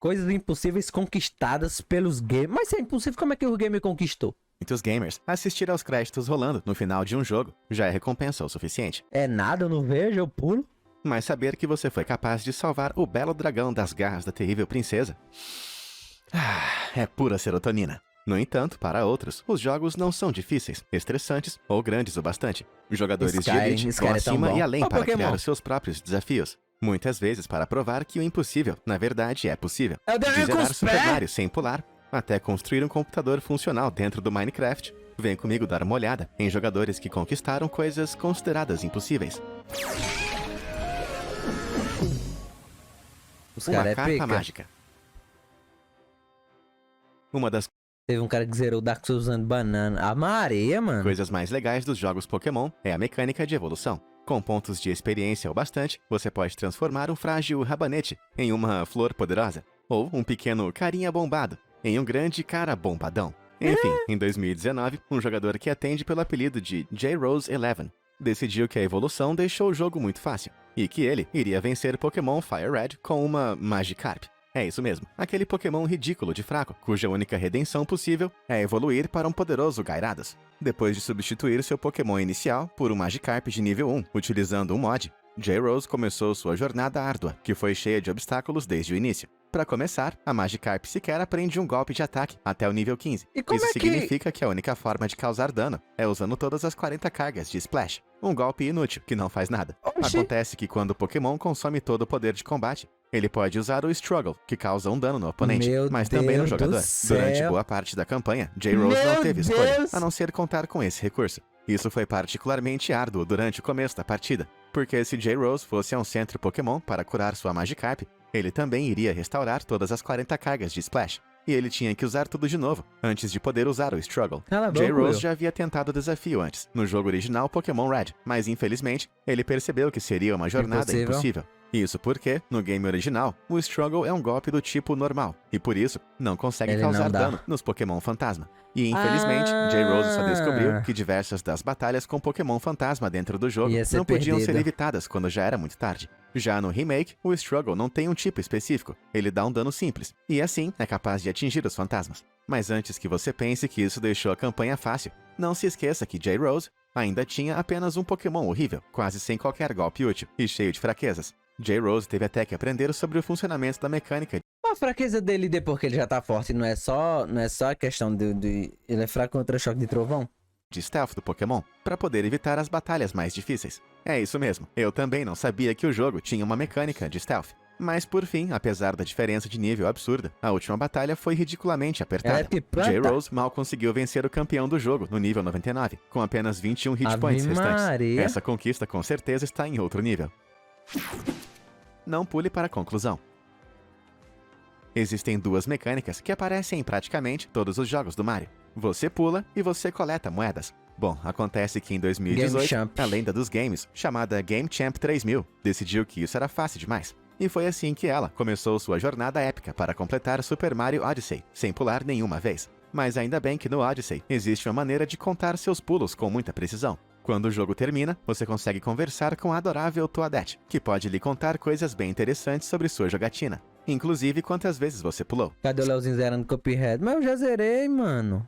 Coisas impossíveis conquistadas pelos games. Mas se é impossível, como é que o game conquistou? Muitos gamers, assistir aos créditos rolando no final de um jogo já é recompensa o suficiente. É nada, eu não vejo, eu pulo. Mas saber que você foi capaz de salvar o belo dragão das garras da terrível princesa... é pura serotonina. No entanto, para outros, os jogos não são difíceis, estressantes ou grandes o bastante. Os jogadores de elite vão acima e além para criar os seus próprios desafios. Muitas vezes para provar que o impossível, na verdade, é possível. De zerar Super Mario sem pular, até construir um computador funcional dentro do Minecraft. Vem comigo dar uma olhada em jogadores que conquistaram coisas consideradas impossíveis. Uma carta mágica. Uma das Teve um cara que zerou o Dark Souls usando banana. A Maria, mano. coisas mais legais dos jogos Pokémon é a mecânica de evolução. Com pontos de experiência o bastante, você pode transformar um frágil rabanete em uma flor poderosa, ou um pequeno carinha bombado em um grande cara bombadão. Enfim, em 2019, um jogador que atende pelo apelido de J-Rose11 decidiu que a evolução deixou o jogo muito fácil, e que ele iria vencer Pokémon Fire Red com uma Magikarp. É isso mesmo, aquele Pokémon ridículo de fraco, cuja única redenção possível é evoluir para um poderoso Gyarados. Depois de substituir seu Pokémon inicial por um Magikarp de nível 1, utilizando um mod, J-Rose começou sua jornada árdua, que foi cheia de obstáculos desde o início. Para começar, a Magikarp sequer aprende um golpe de ataque até o nível 15. Isso significa que a única forma de causar dano é usando todas as 40 cargas de Splash. Um golpe inútil, que não faz nada. Acontece que quando o Pokémon consome todo o poder de combate, ele pode usar o Struggle, que causa um dano no oponente, mas também no jogador. Durante boa parte da campanha, J-Rose não teve escolha, a não ser contar com esse recurso. Isso foi particularmente árduo durante o começo da partida, porque se J-Rose fosse a um centro Pokémon para curar sua Magikarp, ele também iria restaurar todas as 40 cargas de Splash. E ele tinha que usar tudo de novo, antes de poder usar o Struggle. J-Rose já havia tentado o desafio antes, no jogo original Pokémon Red, mas infelizmente, ele percebeu que seria uma jornada impossível. Isso porque, no game original, o Struggle é um golpe do tipo normal, e por isso, não consegue causar dano nos Pokémon Fantasma. E infelizmente, J-Rose só descobriu que diversas das batalhas com Pokémon Fantasma dentro do jogo não podiam ser evitadas quando já era muito tarde. Já no remake, o Struggle não tem um tipo específico, ele dá um dano simples, e assim é capaz de atingir os fantasmas. Mas antes que você pense que isso deixou a campanha fácil, não se esqueça que J-Rose ainda tinha apenas um Pokémon horrível, quase sem qualquer golpe útil, e cheio de fraquezas. J-Rose teve até que aprender sobre o funcionamento da mecânica. A fraqueza dele depois que ele já tá forte não é só a questão de ele é fraco contra choque de trovão? De stealth do Pokémon, para poder evitar as batalhas mais difíceis. É isso mesmo, eu também não sabia que o jogo tinha uma mecânica de stealth. Mas por fim, apesar da diferença de nível absurda, a última batalha foi ridiculamente apertada. J-Rose mal conseguiu vencer o campeão do jogo no nível 99, com apenas 21 hit points restantes. Essa conquista com certeza está em outro nível. Não pule para a conclusão. Existem duas mecânicas que aparecem em praticamente todos os jogos do Mario. Você pula e você coleta moedas. Bom, acontece que em 2018, a lenda dos games, chamada Game Champ 3000, decidiu que isso era fácil demais. E foi assim que ela começou sua jornada épica para completar Super Mario Odyssey, sem pular nenhuma vez. Mas ainda bem que no Odyssey existe uma maneira de contar seus pulos com muita precisão. Quando o jogo termina, você consegue conversar com a adorável Toadette, que pode lhe contar coisas bem interessantes sobre sua jogatina. Inclusive, quantas vezes você pulou. Cadê o Leozinho zerando Cuphead? Mas eu já zerei, mano.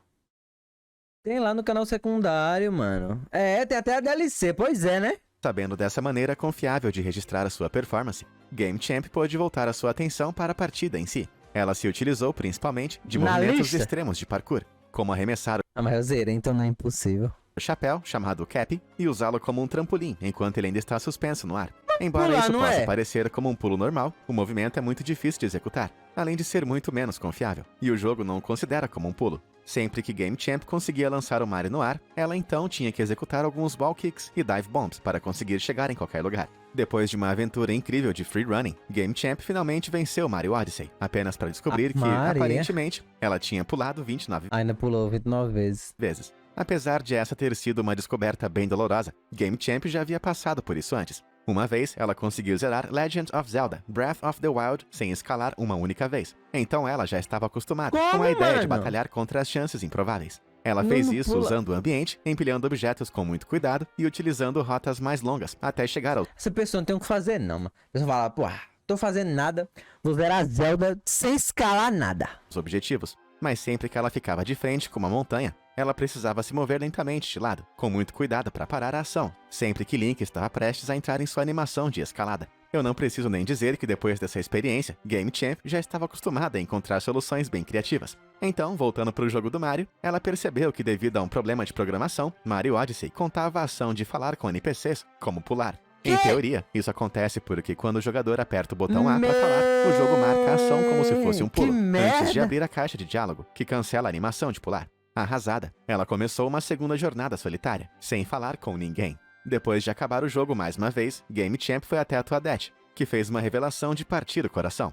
Tem lá no canal secundário, mano. É, tem até a DLC, pois é, né? Sabendo dessa maneira confiável de registrar a sua performance, Game Champ pôde voltar a sua atenção para a partida em si. Ela se utilizou principalmente de movimentos extremos de parkour, como arremessar mas eu zerei, então não é impossível. O chapéu, chamado Cap, e usá-lo como um trampolim enquanto ele ainda está suspenso no ar. Embora isso possa parecer como um pulo normal, o movimento é muito difícil de executar, além de ser muito menos confiável, e o jogo não o considera como um pulo. Sempre que Game Champ conseguia lançar o Mario no ar, ela então tinha que executar alguns ball kicks e dive bombs para conseguir chegar em qualquer lugar. Depois de uma aventura incrível de free running, Game Champ finalmente venceu Mario Odyssey, apenas para descobrir que, aparentemente, ela tinha pulado 29 ainda pulou 29 vezes. Apesar de essa ter sido uma descoberta bem dolorosa, Game Champ já havia passado por isso antes. Uma vez, ela conseguiu zerar Legend of Zelda Breath of the Wild sem escalar uma única vez. Então ela já estava acostumada com a ideia de batalhar contra as chances improváveis. Ela fez isso usando o ambiente, empilhando objetos com muito cuidado e utilizando rotas mais longas até chegar ao... Essa pessoa não tem o que fazer não, mano. A pessoa fala, pô, tô fazendo nada, vou zerar Zelda sem escalar nada. os objetivos, mas sempre que ela ficava de frente com uma montanha, ela precisava se mover lentamente de lado, com muito cuidado para parar a ação, sempre que Link estava prestes a entrar em sua animação de escalada. Eu não preciso nem dizer que depois dessa experiência, Game Champ já estava acostumada a encontrar soluções bem criativas. Então, voltando para o jogo do Mario, ela percebeu que devido a um problema de programação, Mario Odyssey contava a ação de falar com NPCs como pular. Em teoria, isso acontece porque quando o jogador aperta o botão A para falar, o jogo marca a ação como se fosse um pulo, antes de abrir a caixa de diálogo, que cancela a animação de pular. Arrasada, ela começou uma segunda jornada solitária, sem falar com ninguém. Depois de acabar o jogo mais uma vez, Game Champ foi até a Toadette, que fez uma revelação de partir o coração.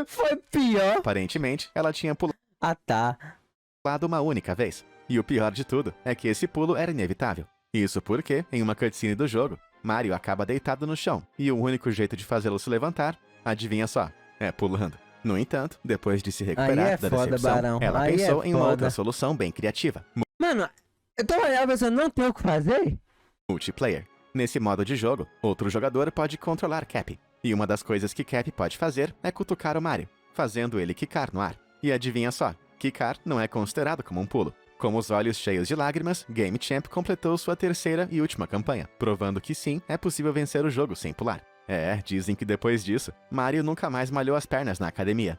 Foi pior. Aparentemente, ela tinha Ah, tá. pulado uma única vez. E o pior de tudo é que esse pulo era inevitável. Isso porque, em uma cutscene do jogo, Mario acaba deitado no chão, e o único jeito de fazê-lo se levantar, adivinha só, é pulando. No entanto, depois de se recuperar da foda, decepção, Barão. ela Aí pensou é em uma foda. outra solução bem criativa. Mano, eu tô olhando pensando, não tem o que fazer? Multiplayer. Nesse modo de jogo, outro jogador pode controlar Cap. E uma das coisas que Cap pode fazer é cutucar o Mario, fazendo ele quicar no ar. E adivinha só, quicar não é considerado como um pulo. Com os olhos cheios de lágrimas, Game Champ completou sua terceira e última campanha, provando que sim, é possível vencer o jogo sem pular. Dizem que depois disso, Mario nunca mais malhou as pernas na academia.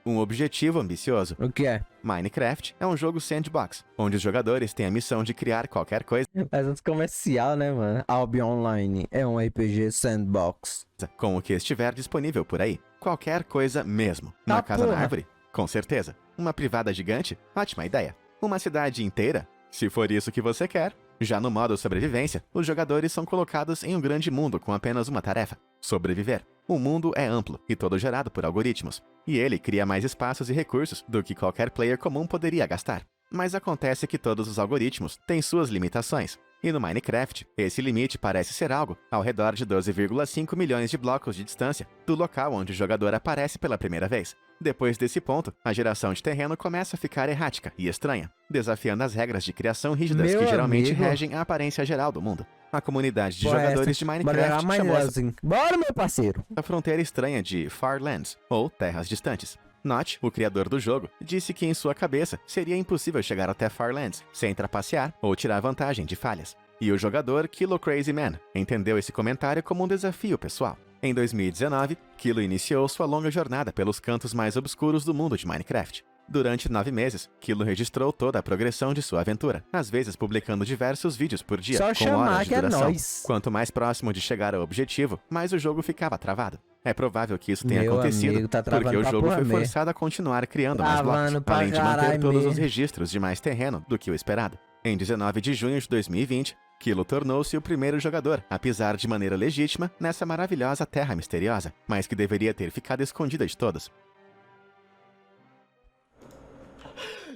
Um objetivo ambicioso. O que é? Minecraft é um jogo sandbox, onde os jogadores têm a missão de criar qualquer coisa Mas uns comercial, né, mano? Albion Online é um RPG sandbox. com o que estiver disponível por aí. Qualquer coisa mesmo. Tá, Uma casa na porra. árvore? Com certeza. Uma privada gigante? Ótima ideia. Uma cidade inteira? Se for isso que você quer. Já no modo sobrevivência, os jogadores são colocados em um grande mundo com apenas uma tarefa: sobreviver. O mundo é amplo e todo gerado por algoritmos, e ele cria mais espaços e recursos do que qualquer player comum poderia gastar. Mas acontece que todos os algoritmos têm suas limitações, e no Minecraft, esse limite parece ser algo ao redor de 12,5 milhões de blocos de distância do local onde o jogador aparece pela primeira vez. Depois desse ponto, a geração de terreno começa a ficar errática e estranha, desafiando as regras de criação rígidas Meu que geralmente amigo. regem a aparência geral do mundo. A comunidade de Porra, jogadores essa- de Bora Minecraft jogar chamou essa Minecraftzinho. Bora, meu parceiro. a fronteira estranha de Farlands, ou Terras Distantes. Notch, o criador do jogo, disse que em sua cabeça seria impossível chegar até Farlands sem trapacear ou tirar vantagem de falhas. E o jogador Kilo Crazy Man entendeu esse comentário como um desafio pessoal. Em 2019, Kilo iniciou sua longa jornada pelos cantos mais obscuros do mundo de Minecraft. Durante 9 meses, Kilo registrou toda a progressão de sua aventura, às vezes publicando diversos vídeos por dia, Só com chamar horas de que é duração. nóis. Quanto mais próximo de chegar ao objetivo, mais o jogo ficava travado. É provável que isso tenha Meu acontecido amigo, tá travando porque o pra jogo porra foi mesmo. forçado a continuar criando mais Travando blocos, pra além de manter caralho todos os mesmo. registros de mais terreno do que o esperado. Em 19 de junho de 2020, Kilo tornou-se o primeiro jogador a pisar de maneira legítima nessa maravilhosa terra misteriosa, mas que deveria ter ficado escondida de todos.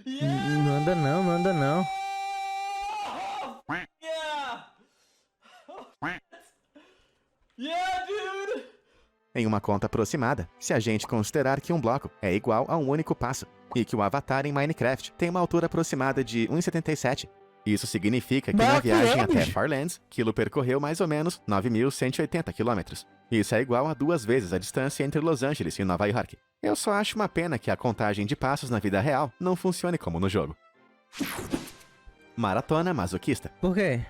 Não anda não, não anda não. Em uma conta aproximada, se a gente considerar que um bloco é igual a um único passo, e que o avatar em Minecraft tem uma altura aproximada de 1,77. Isso significa que na Mas que viagem é, até bicho? Farlands, Kilo percorreu mais ou menos 9.180 km. Isso é igual a 2 vezes a distância entre Los Angeles e Nova York. Eu só acho uma pena que a contagem de passos na vida real não funcione como no jogo. Maratona masoquista. Por quê?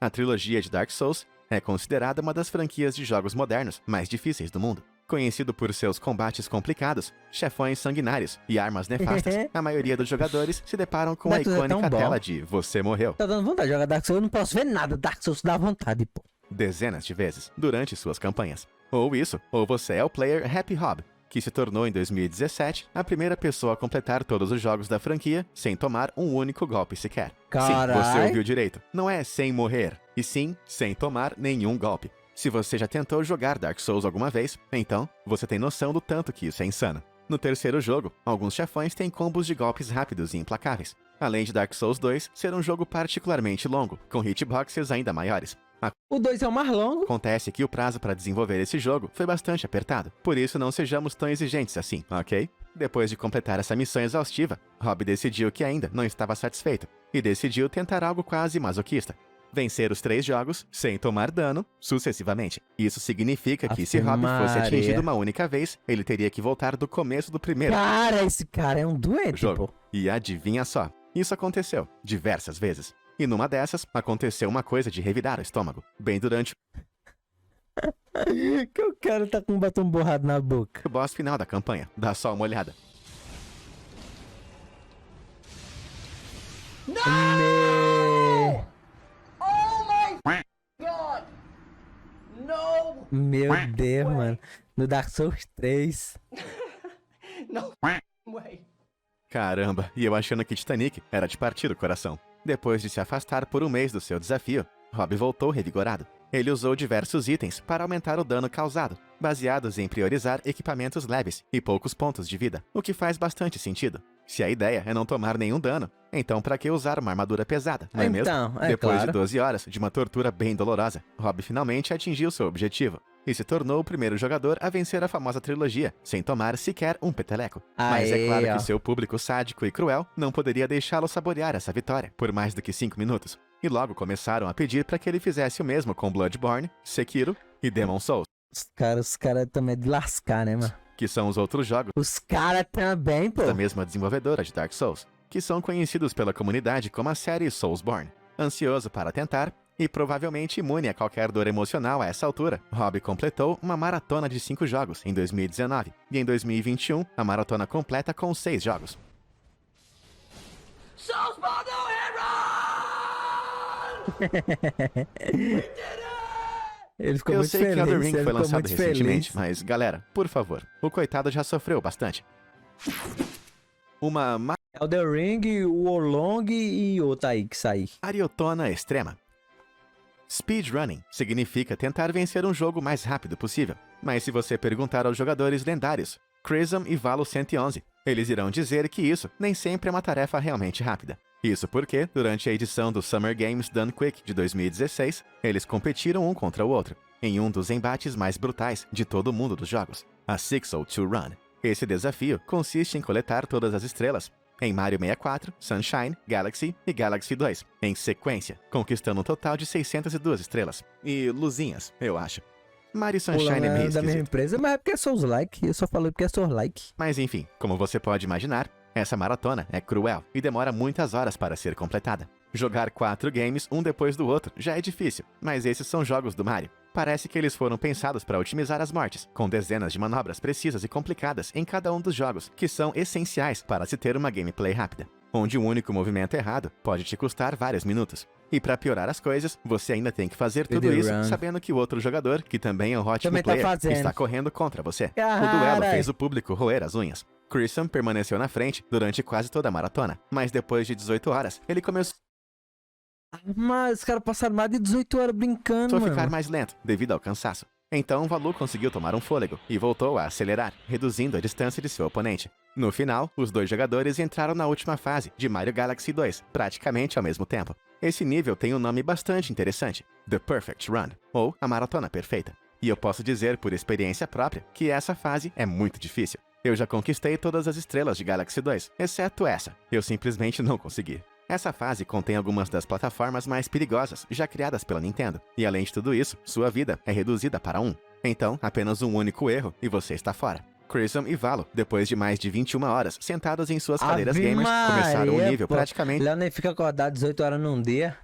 A trilogia de Dark Souls é considerada uma das franquias de jogos modernos mais difíceis do mundo. Conhecido por seus combates complicados, chefões sanguinários e armas nefastas, a maioria dos jogadores se deparam com a Dark Souls é tão icônica bom. tela de "Você morreu" Tá dando vontade de jogar Dark Souls, eu não posso ver nada. Dark Souls dá vontade, pô. dezenas de vezes durante suas campanhas. Ou isso, ou você é o player Happy Hob, que se tornou em 2017 a primeira pessoa a completar todos os jogos da franquia sem tomar um único golpe sequer. Sim, você Carai. ouviu direito. Não é sem morrer, e sim sem tomar nenhum golpe. Se você já tentou jogar Dark Souls alguma vez, então você tem noção do tanto que isso é insano. No terceiro jogo, alguns chefões têm combos de golpes rápidos e implacáveis, além de Dark Souls 2 ser um jogo particularmente longo, com hitboxes ainda maiores. O 2 é o mais longo. Acontece que o prazo para desenvolver esse jogo foi bastante apertado, por isso não sejamos tão exigentes assim, ok? Depois de completar essa missão exaustiva, Rob decidiu que ainda não estava satisfeito, e decidiu tentar algo quase masoquista. vencer os 3 jogos sem tomar dano sucessivamente. Isso significa que se Afe Rob fosse Maria. atingido uma única vez, ele teria que voltar do começo do primeiro Cara, esse cara é um doente, jogo. pô. E adivinha só, isso aconteceu diversas vezes. E numa dessas, aconteceu uma coisa de revirar o estômago, bem durante Que o cara tá com um batom borrado na boca. o boss final da campanha. Dá só uma olhada. Me- Meu Deus, mano. No Dark Souls 3. Caramba, e eu achando que Titanic era de partir o coração. Depois de se afastar por um mês do seu desafio, Rob voltou revigorado. Ele usou diversos itens para aumentar o dano causado, baseados em priorizar equipamentos leves e poucos pontos de vida, o que faz bastante sentido. Se a ideia é não tomar nenhum dano, então pra que usar uma armadura pesada, não é mesmo? Depois claro. de 12 horas de uma tortura bem dolorosa, Rob finalmente atingiu seu objetivo e se tornou o primeiro jogador a vencer a famosa trilogia, sem tomar sequer um peteleco. Mas é Aê, claro ó. que seu público sádico e cruel não poderia deixá-lo saborear essa vitória por mais do que 5 minutos. E logo começaram a pedir para que ele fizesse o mesmo com Bloodborne, Sekiro e Demon Souls, Os caras também é de lascar, né, mano? que são os outros jogos Os caras também, pô. da mesma desenvolvedora de Dark Souls, que são conhecidos pela comunidade como a série Soulsborne. Ansioso para tentar, e provavelmente imune a qualquer dor emocional a essa altura, Rob completou uma maratona de 5 jogos em 2019, e em 2021, a maratona completa com 6 jogos. Ele ficou Eu muito sei feliz. que Elden Ring ele foi ficou lançado muito recentemente, feliz. mas galera, por favor, o coitado já sofreu bastante. Uma Elden Ring, o Olong e outro aí que saiu. maratona extrema. Speedrunning significa tentar vencer um jogo o mais rápido possível. Mas se você perguntar aos jogadores lendários, Chrism e Valo 111, eles irão dizer que isso nem sempre é uma tarefa realmente rápida. Isso porque, durante a edição do Summer Games Done Quick de 2016, eles competiram um contra o outro, em um dos embates mais brutais de todo o mundo dos jogos, a 602 Run. Esse desafio consiste em coletar todas as estrelas em Mario 64, Sunshine, Galaxy e Galaxy 2, em sequência, conquistando um total de 602 estrelas. E luzinhas, eu acho. Mario Sunshine é meio da esquisito. mesma empresa, mas é porque é Souls-like. Eu só falei porque é Souls-like. Mas enfim, como você pode imaginar, essa maratona é cruel e demora muitas horas para ser completada. Jogar 4 games um depois do outro já é difícil, mas esses são jogos do Mario. Parece que eles foram pensados para otimizar as mortes, com dezenas de manobras precisas e complicadas em cada um dos jogos, que são essenciais para se ter uma gameplay rápida, onde um único movimento errado pode te custar vários minutos. E para piorar as coisas, você ainda tem que fazer tudo Speed isso run. sabendo que o outro jogador, que também é um ótimo Também tá player, fazendo. está correndo contra você. O Carai. duelo fez o público roer as unhas. Christian permaneceu na frente durante quase toda a maratona, mas depois de 18 horas, ele começou Mas os caras passaram mais de 18 horas brincando, a mano. ficar mais lento devido ao cansaço. Então Valu conseguiu tomar um fôlego e voltou a acelerar, reduzindo a distância de seu oponente. No final, os dois jogadores entraram na última fase de Mario Galaxy 2, praticamente ao mesmo tempo. Esse nível tem um nome bastante interessante, The Perfect Run, ou a Maratona Perfeita. E eu posso dizer por experiência própria que essa fase é muito difícil. Eu já conquistei todas as estrelas de Galaxy 2, exceto essa. Eu simplesmente não consegui. Essa fase contém algumas das plataformas mais perigosas já criadas pela Nintendo. E além de tudo isso, sua vida é reduzida para 1. Então, apenas um único erro e você está fora. Chrism e Valo, depois de mais de 21 horas sentados em suas cadeiras Ave gamers, começaram o Maria, nível pô. praticamente Léo nem fica acordado 18 horas num dia.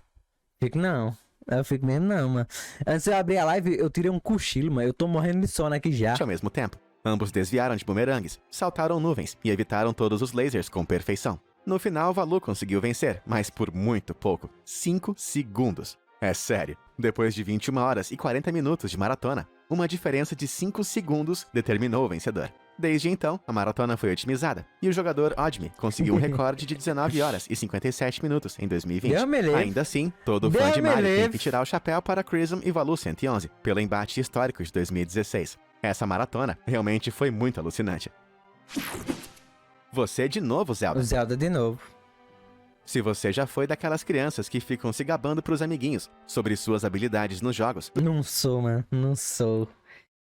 Fico não. Eu fico mesmo não, mano. Antes de eu abrir a live, eu tirei um cochilo, mano. Eu tô morrendo de sono aqui já. ao mesmo tempo. Ambos desviaram de bumerangues, saltaram nuvens e evitaram todos os lasers com perfeição. No final, Valu conseguiu vencer, mas por muito pouco. 5 segundos. É sério. Depois de 21 horas e 40 minutos de maratona, uma diferença de 5 segundos determinou o vencedor. Desde então, a maratona foi otimizada, e o jogador Odmi conseguiu um recorde de 19 horas e 57 minutos em 2020. Deus me livre. Ainda assim, todo fã Deus de me Mario tem livre. que tirar o chapéu para Chrism e Valu 111, pelo embate histórico de 2016. Essa maratona realmente foi muito alucinante. Você de novo, Zelda. O Zelda de novo. Se você já foi daquelas crianças que ficam se gabando pros amiguinhos sobre suas habilidades nos jogos, Não sou, mano. Não sou.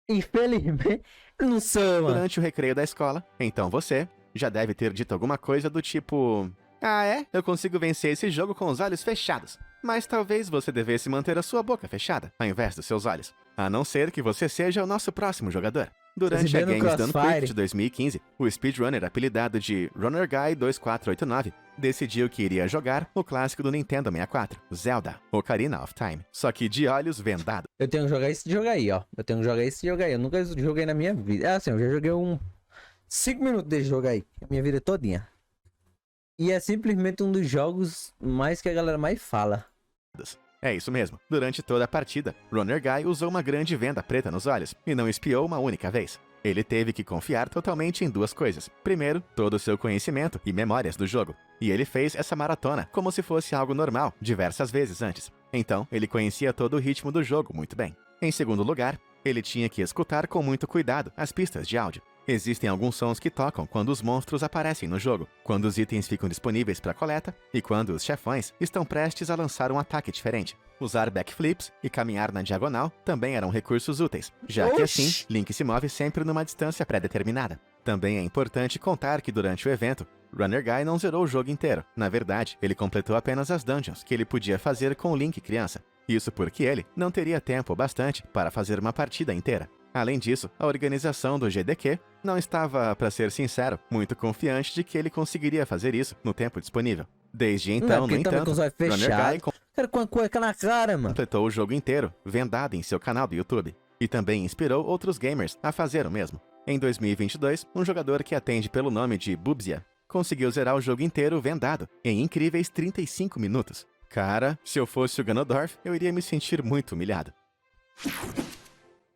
Infelizmente, não sou, mano. durante o recreio da escola, então você já deve ter dito alguma coisa do tipo: Ah, é? Eu consigo vencer esse jogo com os olhos fechados. Mas talvez você devesse manter a sua boca fechada, ao invés dos seus olhos. A não ser que você seja o nosso próximo jogador. Durante a Games Done Quick de 2015, o speedrunner apelidado de Runner Guy 2489 decidiu que iria jogar o clássico do Nintendo 64, Zelda, Ocarina of Time, só que de olhos vendados. Eu tenho que jogar esse jogo aí, ó. Eu tenho que jogar esse jogo aí. Eu nunca joguei na minha vida. É assim, eu já joguei 5 minutos desse jogo aí. A minha vida todinha. E é simplesmente um dos jogos mais que a galera mais fala. É isso mesmo. Durante toda a partida, Runner Guy usou uma grande venda preta nos olhos e não espiou uma única vez. Ele teve que confiar totalmente em duas coisas. Primeiro, todo o seu conhecimento e memórias do jogo. E ele fez essa maratona como se fosse algo normal, diversas vezes antes. Então, ele conhecia todo o ritmo do jogo muito bem. Em segundo lugar, ele tinha que escutar com muito cuidado as pistas de áudio. Existem alguns sons que tocam quando os monstros aparecem no jogo, quando os itens ficam disponíveis para coleta e quando os chefões estão prestes a lançar um ataque diferente. Usar backflips e caminhar na diagonal também eram recursos úteis, já que assim, Link se move sempre numa distância pré-determinada. Também é importante contar que durante o evento, Runner Guy não zerou o jogo inteiro. Na verdade, ele completou apenas as dungeons que ele podia fazer com o Link criança. Isso porque ele não teria tempo bastante para fazer uma partida inteira. Além disso, a organização do GDQ não estava, para ser sincero, muito confiante de que ele conseguiria fazer isso no tempo disponível. Desde então, no entanto, Runner Guy com a cueca na cara, mano. completou o jogo inteiro, vendado em seu canal do YouTube, e também inspirou outros gamers a fazer o mesmo. Em 2022, um jogador que atende pelo nome de Bubzia conseguiu zerar o jogo inteiro vendado, em incríveis 35 minutos. Cara, se eu fosse o Ganondorf, eu iria me sentir muito humilhado.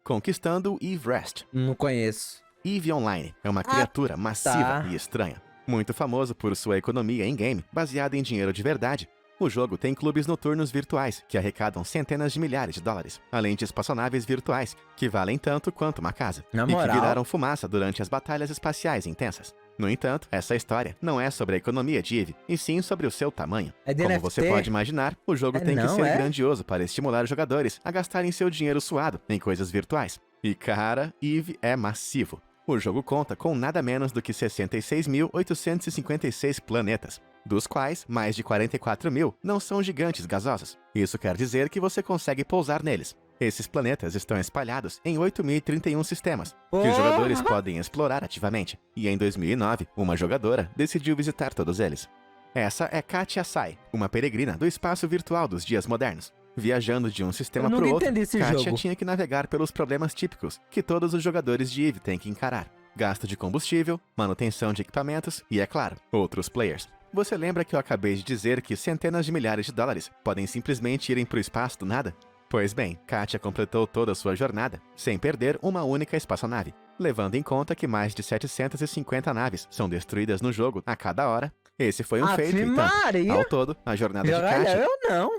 Conquistando Eve Rest. Não conheço. Eve Online é uma criatura massiva e estranha. Muito famoso por sua economia em game, baseada em dinheiro de verdade. O jogo tem clubes noturnos virtuais, que arrecadam centenas de milhares de dólares, além de espaçonaves virtuais, que valem tanto quanto uma casa, Na e que moral. viraram fumaça durante as batalhas espaciais intensas. No entanto, essa história não é sobre a economia de Eve, e sim sobre o seu tamanho. É de Como NFT? você pode imaginar, o jogo tem que não, ser é? grandioso para estimular os jogadores a gastarem seu dinheiro suado em coisas virtuais. E cara, Eve é massivo. O jogo conta com nada menos do que 66.856 planetas, dos quais mais de 44 mil não são gigantes gasosos. Isso quer dizer que você consegue pousar neles. Esses planetas estão espalhados em 8.031 sistemas, que os jogadores podem explorar ativamente. E em 2009, uma jogadora decidiu visitar todos eles. Essa é Katia Sai, uma peregrina do espaço virtual dos dias modernos. Viajando de um sistema para o outro, Katia tinha que navegar pelos problemas típicos que todos os jogadores de Eve têm que encarar. Gasto de combustível, manutenção de equipamentos e, é claro, outros players. Você lembra que eu acabei de dizer que centenas de milhares de dólares podem simplesmente irem para o espaço do nada? Pois bem, Katia completou toda a sua jornada, sem perder uma única espaçonave. Levando em conta que mais de 750 naves são destruídas no jogo a cada hora, esse foi um feito, então, ao todo, a jornada de Katia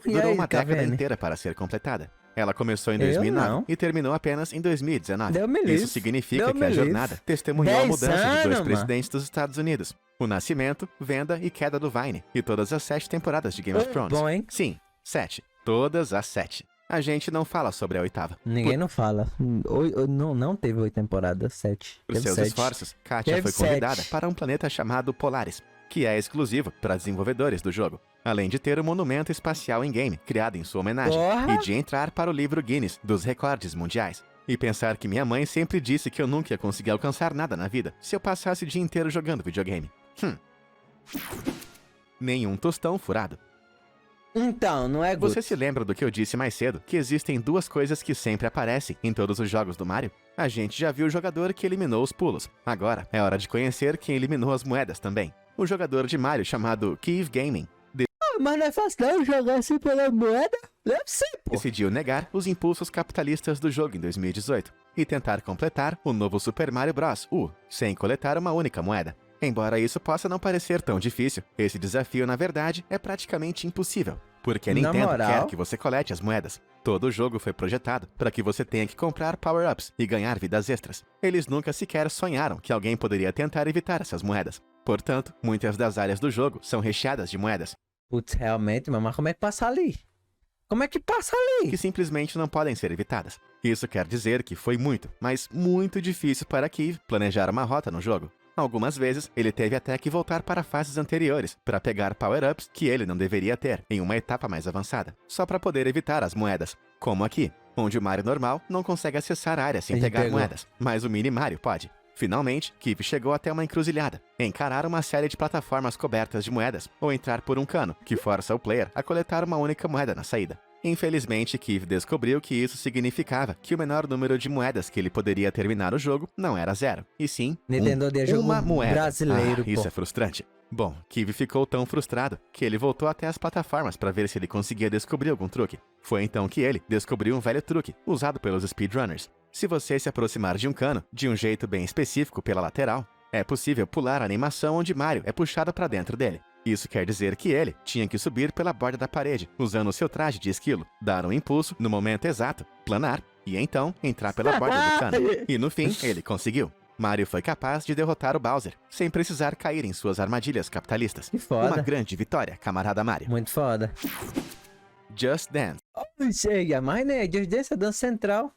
durou uma década inteira para ser completada. Ela começou em 2009 e terminou apenas em 2019. Isso significa que a jornada testemunhou a mudança de dois presidentes dos Estados Unidos. O nascimento, venda e queda do Vine, e todas as 7 temporadas de Game of Thrones. Bom, hein? Sim, 7. Todas as 7. A gente não fala sobre a 8ª. Ninguém não fala. Não teve 8 temporadas, 7. Por seus esforços, Katia foi convidada para um planeta chamado Polaris, que é exclusivo para desenvolvedores do jogo, além de ter um monumento espacial em game criado em sua homenagem, e de entrar para o livro Guinness dos recordes mundiais. E pensar que minha mãe sempre disse que eu nunca ia conseguir alcançar nada na vida se eu passasse o dia inteiro jogando videogame. Nenhum tostão furado. Então, não é good. Você se lembra do que eu disse mais cedo, que existem duas coisas que sempre aparecem em todos os jogos do Mario? A gente já viu o jogador que eliminou os pulos. Agora é hora de conhecer quem eliminou as moedas também. O jogador de Mario chamado Keeve Gaming Mas não é fácil não jogar assim pela moeda? Deve ser, pô. decidiu negar os impulsos capitalistas do jogo em 2018 e tentar completar o novo Super Mario Bros. U, sem coletar uma única moeda. Embora isso possa não parecer tão difícil, esse desafio, na verdade, é praticamente impossível. Porque a Nintendo quer que você colete as moedas. Todo o jogo foi projetado para que você tenha que comprar power-ups e ganhar vidas extras. Eles nunca sequer sonharam que alguém poderia tentar evitar essas moedas. Portanto, muitas das áreas do jogo são recheadas de moedas. Putz, realmente, mas como é que passa ali? Como é que passa ali? Que simplesmente não podem ser evitadas. Isso quer dizer que foi muito, mas muito difícil para Keeve planejar uma rota no jogo. Algumas vezes, ele teve até que voltar para fases anteriores para pegar power-ups que ele não deveria ter em uma etapa mais avançada, só para poder evitar as moedas, como aqui, onde o Mario normal não consegue acessar a área sem Ele pegar pegou. moedas, mas o Mini Mario pode. Finalmente, Keith chegou até uma encruzilhada, encarar uma série de plataformas cobertas de moedas, ou entrar por um cano, que força o player a coletar uma única moeda na saída. Infelizmente, Keith descobriu que isso significava que o menor número de moedas que ele poderia terminar o jogo não era 0, e sim Nintendo é jogo uma moeda. brasileiro, Isso pô. é frustrante. Bom, Keith ficou tão frustrado que ele voltou até as plataformas para ver se ele conseguia descobrir algum truque. Foi então que ele descobriu um velho truque, usado pelos speedrunners. Se você se aproximar de um cano, de um jeito bem específico pela lateral, é possível pular a animação onde Mario é puxado para dentro dele. Isso quer dizer que ele tinha que subir pela borda da parede, usando o seu traje de esquilo, dar um impulso no momento exato, planar, e então entrar pela borda do cano. E no fim, ele conseguiu. Mario foi capaz de derrotar o Bowser, sem precisar cair em suas armadilhas capitalistas. Que foda. Uma grande vitória, camarada Mario. Muito foda. Just Dance. Chega, mas né, Just Dance é dança central.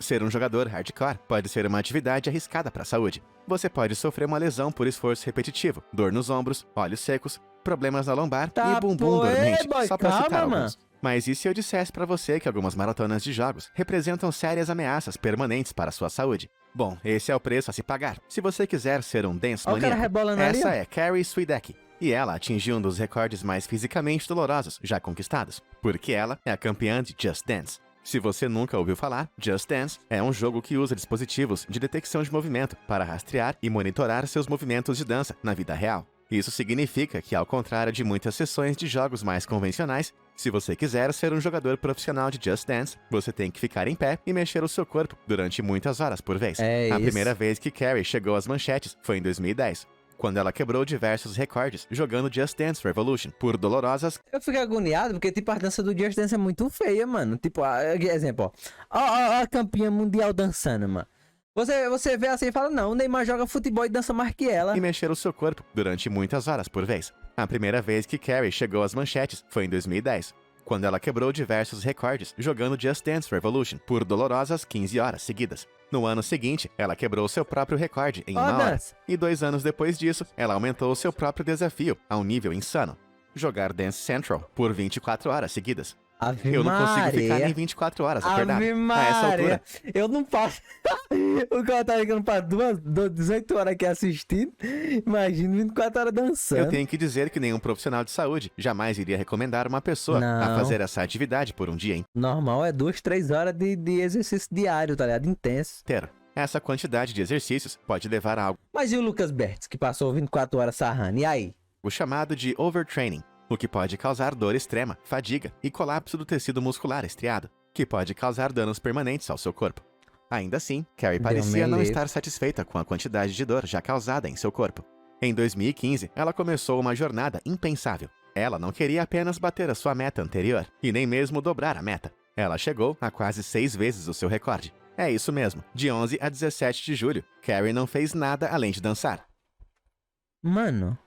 Ser um jogador hardcore pode ser uma atividade arriscada para a saúde. Você pode sofrer uma lesão por esforço repetitivo, dor nos ombros, olhos secos, problemas na lombar Tá, e bumbum pô, dormente, boy, só para citar calma, alguns. Mas e se eu dissesse para você que algumas maratonas de jogos representam sérias ameaças permanentes para a sua saúde? Bom, esse é o preço a se pagar. Se você quiser ser um dance Olha o cara maníaco, rebolando ali, essa ó. é Carrie Swideck. E ela atingiu um dos recordes mais fisicamente dolorosos já conquistados, porque ela é a campeã de Just Dance. Se você nunca ouviu falar, Just Dance é um jogo que usa dispositivos de detecção de movimento para rastrear e monitorar seus movimentos de dança na vida real. Isso significa que, ao contrário de muitas sessões de jogos mais convencionais, se você quiser ser um jogador profissional de Just Dance, você tem que ficar em pé e mexer o seu corpo durante muitas horas por vez. É A isso. primeira vez que Carrie chegou às manchetes foi em 2010. Quando ela quebrou diversos recordes jogando Just Dance Revolution por dolorosas Eu fico agoniado porque, tipo, a dança do Just Dance é muito feia, mano. Tipo, exemplo, ó. A campeã mundial dançando, mano. Você vê assim e fala, não, o Neymar joga futebol e dança mais que ela. e mexer o seu corpo durante muitas horas por vez. A primeira vez que Carrie chegou às manchetes foi em 2010, quando ela quebrou diversos recordes jogando Just Dance Revolution por dolorosas 15 horas seguidas. No ano seguinte, ela quebrou seu próprio recorde em Ó, uma hora. dança. E 2 anos depois disso, ela aumentou seu próprio desafio a um nível insano. Jogar Dance Central por 24 horas seguidas. Ave Eu não consigo ficar Maria. nem 24 horas acordado. Ave A essa Maria. altura, Eu não passo. O cara tá ficando pra 18 horas aqui assistindo. Imagina 24 horas dançando. eu tenho que dizer que nenhum profissional de saúde jamais iria recomendar uma pessoa a Não. fazer essa atividade por um dia Normal é 2, 3 horas de exercício diário, tá ligado? Intenso. inteiro. Essa quantidade de exercícios pode levar a algo Mas e o Lucas Bertz, que passou 24 horas sarrando? E aí? chamado de overtraining, o que pode causar dor extrema, fadiga e colapso do tecido muscular estriado, que pode causar danos permanentes ao seu corpo. Ainda assim, Carrie Deus parecia me não livre. estar satisfeita com a quantidade de dor já causada em seu corpo. Em 2015, ela começou uma jornada impensável. Ela não queria apenas bater a sua meta anterior, e nem mesmo dobrar a meta. Ela chegou a quase 6 vezes o seu recorde. É isso mesmo, de 11 a 17 de julho, Carrie não fez nada além de dançar, Mano,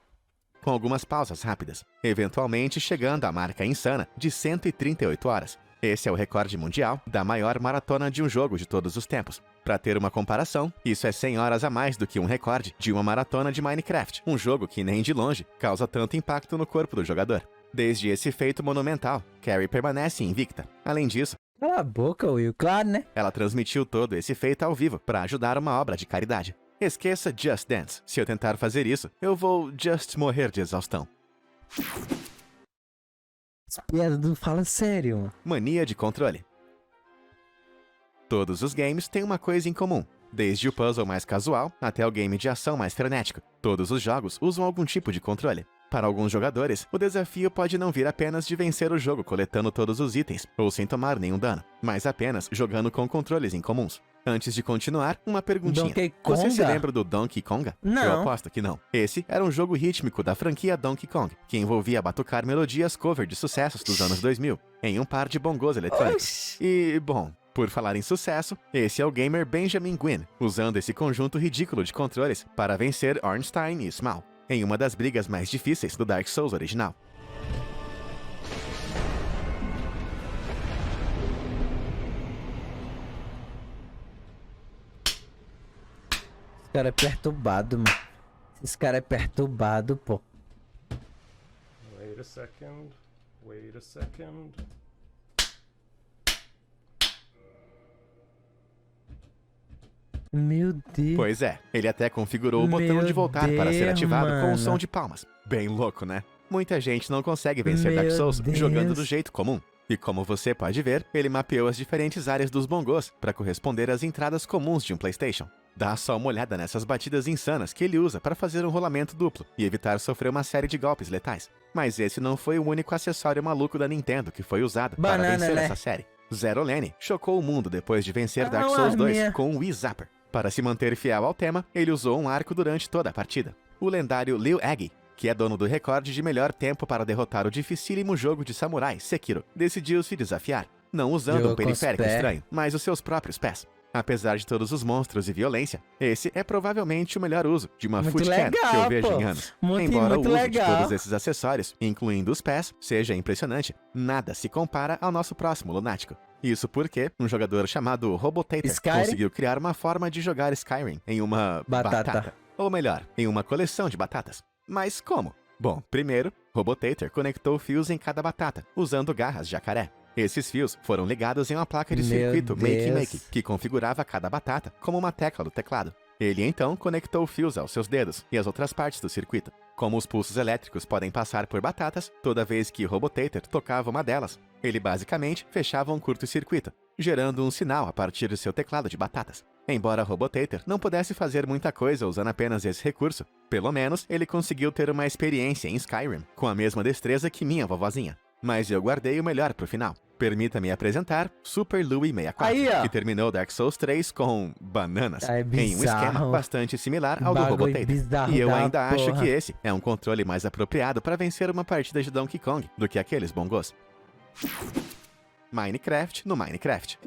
com algumas pausas rápidas, eventualmente chegando à marca insana de 138 horas. Esse é o recorde mundial da maior maratona de um jogo de todos os tempos. Para ter uma comparação, isso é 100 horas a mais do que um recorde de uma maratona de Minecraft, um jogo que nem de longe causa tanto impacto no corpo do jogador. Desde esse feito monumental, Carrie permanece invicta. Além disso, cala a boca, Will. Claro, né? ela transmitiu todo esse feito ao vivo para ajudar uma obra de caridade. Esqueça Just Dance. Se eu tentar fazer isso, eu vou just morrer de exaustão. As piadas não falam sério, mano. Mania de controle. Todos os games têm uma coisa em comum. Desde o puzzle mais casual até o game de ação mais frenético, todos os jogos usam algum tipo de controle. Para alguns jogadores, o desafio pode não vir apenas de vencer o jogo coletando todos os itens, ou sem tomar nenhum dano, mas apenas jogando com controles incomuns. Antes de continuar, uma perguntinha. Donkey Você se Konga? lembra do Donkey Konga? Não. Eu aposto que não. Esse era um jogo rítmico da franquia Donkey Kong, que envolvia batucar melodias cover de sucessos dos anos 2000, em um par de bongos eletrônicos. Oxi. E, bom, por falar em sucesso, esse é o gamer Benjamin Gwynn, usando esse conjunto ridículo de controles para vencer Ornstein e Small, em uma das brigas mais difíceis do Dark Souls original. cara é perturbado, mano. Esse cara é perturbado, pô. Wait a second. Wait a second. Meu Deus. Pois é, ele até configurou o botão Meu de voltar para ser Deus, ativado com mano. o som de palmas. Bem louco, né? Muita gente não consegue vencer Dark Meu Souls Deus. jogando do jeito comum. E como você pode ver, ele mapeou as diferentes áreas dos bongos para corresponder às entradas comuns de um PlayStation. Dá só uma olhada nessas batidas insanas que ele usa para fazer um rolamento duplo e evitar sofrer uma série de golpes letais. Mas esse não foi o único acessório maluco da Nintendo que foi usado para Banana, vencer né? essa série. Zero Lane chocou o mundo depois de vencer Ah, Dark uma Souls 2 arminha. com o Wii Zapper. Para se manter fiel ao tema, ele usou um arco durante toda a partida. O lendário Liu Egg, que é dono do recorde de melhor tempo para derrotar o dificílimo jogo de samurai Sekiro, decidiu se desafiar, não usando Jogou um periférico com os pés. estranho, mas os seus próprios pés. Apesar de todos os monstros e violência, esse é provavelmente o melhor uso de uma Muito foot cam que legal, eu vejo pô. em anos. Muito Embora o uso legal. de todos esses acessórios, incluindo os pés, seja impressionante, nada se compara ao nosso próximo lunático. Isso porque um jogador chamado Robotator Skyrim? conseguiu criar uma forma de jogar Skyrim em uma Batata. Ou melhor, em uma coleção de batatas. Mas como? Bom, primeiro, Robotator conectou fios em cada batata, usando garras de jacaré. Esses fios foram ligados em uma placa de Meu circuito Deus. Make, que configurava cada batata como uma tecla do teclado. Ele então conectou fios aos seus dedos e às outras partes do circuito. Como os pulsos elétricos podem passar por batatas, toda vez que Robotator tocava uma delas, ele basicamente fechava um curto-circuito, gerando um sinal a partir do seu teclado de batatas. Embora Robotator não pudesse fazer muita coisa usando apenas esse recurso, pelo menos ele conseguiu ter uma experiência em Skyrim com a mesma destreza que minha vovozinha. Mas eu guardei o melhor pro final. Permita-me apresentar Super Louie 64, Aí, ó. que terminou Dark Souls 3 com bananas, É em um bizarro. esquema bastante similar ao do Bagulho Robotator. bizarro E eu da ainda acho porra. que esse é um controle mais apropriado para vencer uma partida de Donkey Kong do que aqueles bongos. Minecraft no Minecraft.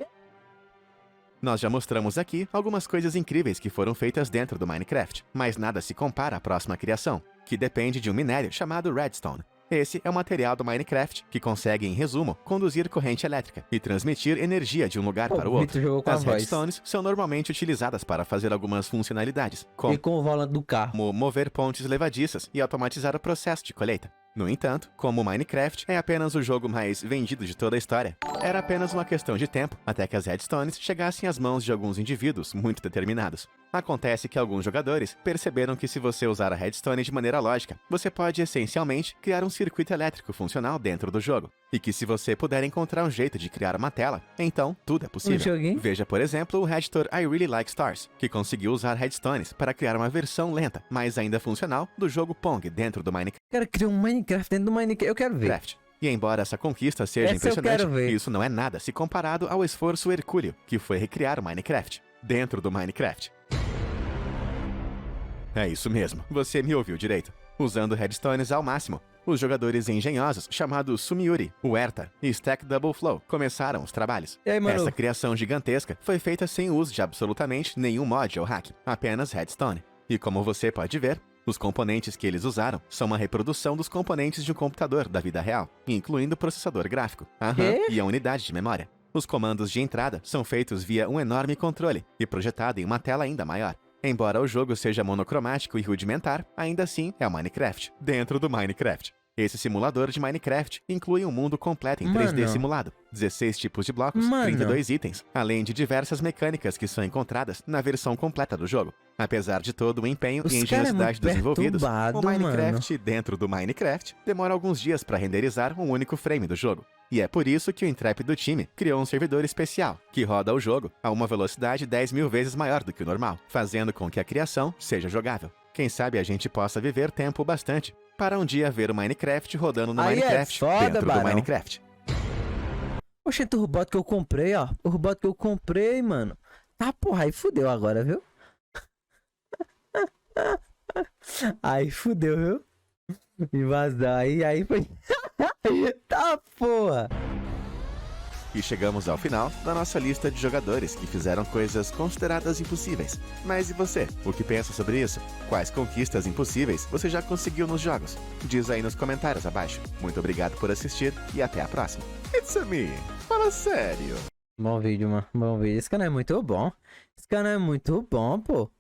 Nós já mostramos aqui algumas coisas incríveis que foram feitas dentro do Minecraft, mas nada se compara à próxima criação, que depende de um minério chamado Redstone. Esse é o material do Minecraft que consegue, em resumo, conduzir corrente elétrica e transmitir energia de um lugar Pô, para o o outro. Vitor jogou com a As voz. redstones são normalmente utilizadas para fazer algumas funcionalidades, E como com o volante do carro. mover pontes levadiças e automatizar o processo de colheita. No entanto, como o Minecraft é apenas o jogo mais vendido de toda a história, era apenas uma questão de tempo até que as redstones chegassem às mãos de alguns indivíduos muito determinados. Acontece que alguns jogadores perceberam que se você usar a redstone de maneira lógica, você pode essencialmente criar um circuito elétrico funcional dentro do jogo. E que se você puder encontrar um jeito de criar uma tela, então tudo é possível. joguinho? Veja, por exemplo, o Redditor I Really Like Stars, que conseguiu usar redstones para criar uma versão lenta, mas ainda funcional, do jogo Pong dentro do Minecraft. O cara criou um Minecraft dentro do Minecraft. Eu quero ver. E embora essa conquista seja Essa eu quero impressionante, ver. isso não é nada se comparado ao esforço hercúleo que foi recriar o Minecraft, dentro do Minecraft. É isso mesmo, você me ouviu direito. Usando redstones ao máximo, os jogadores engenhosos chamados Sumiuri, Huerta e Stack Double Flow começaram os trabalhos. E aí, mano? Essa criação gigantesca foi feita sem o uso de absolutamente nenhum mod ou hack, apenas redstone. E como você pode ver, os componentes que eles usaram são uma reprodução dos componentes de um computador da vida real, incluindo o processador gráfico, Quê? e a unidade de memória. Os comandos de entrada são feitos via um enorme controle e projetado em uma tela ainda maior. Embora o jogo seja monocromático e rudimentar, ainda assim é o Minecraft, dentro do Minecraft. Esse simulador de Minecraft inclui um mundo completo em 3D Mano. simulado, 16 tipos de blocos, Mano. 32 itens, além de diversas mecânicas que são encontradas na versão completa do jogo. Apesar de todo o empenho Os e cara é engenhosidade muito dos envolvidos, o perturbado, Minecraft dentro do Minecraft demora alguns dias para renderizar um único frame do jogo. E é por isso que o intrépido time criou um servidor especial, que roda o jogo a uma velocidade 10.000 vezes maior do que o normal, fazendo com que a criação seja jogável. Quem sabe a gente possa viver tempo bastante para um dia ver o Minecraft rodando no Aí é Minecraft foda, dentro do Barão. Minecraft. Oxente, o robot que eu comprei, ó. O robot que eu comprei, mano. Tá, porra, aí fudeu agora, viu? Aí fudeu, viu? E vazar. Aí foi. Tá, porra. E chegamos ao final da nossa lista de jogadores que fizeram coisas consideradas impossíveis. Mas e você? O que pensa sobre isso? Quais conquistas impossíveis você já conseguiu nos jogos? Diz aí nos comentários abaixo. Muito obrigado por assistir e até a próxima. It's a me. Fala sério. Bom vídeo, mano. Bom vídeo. Esse canal é muito bom. Esse canal é muito bom, pô.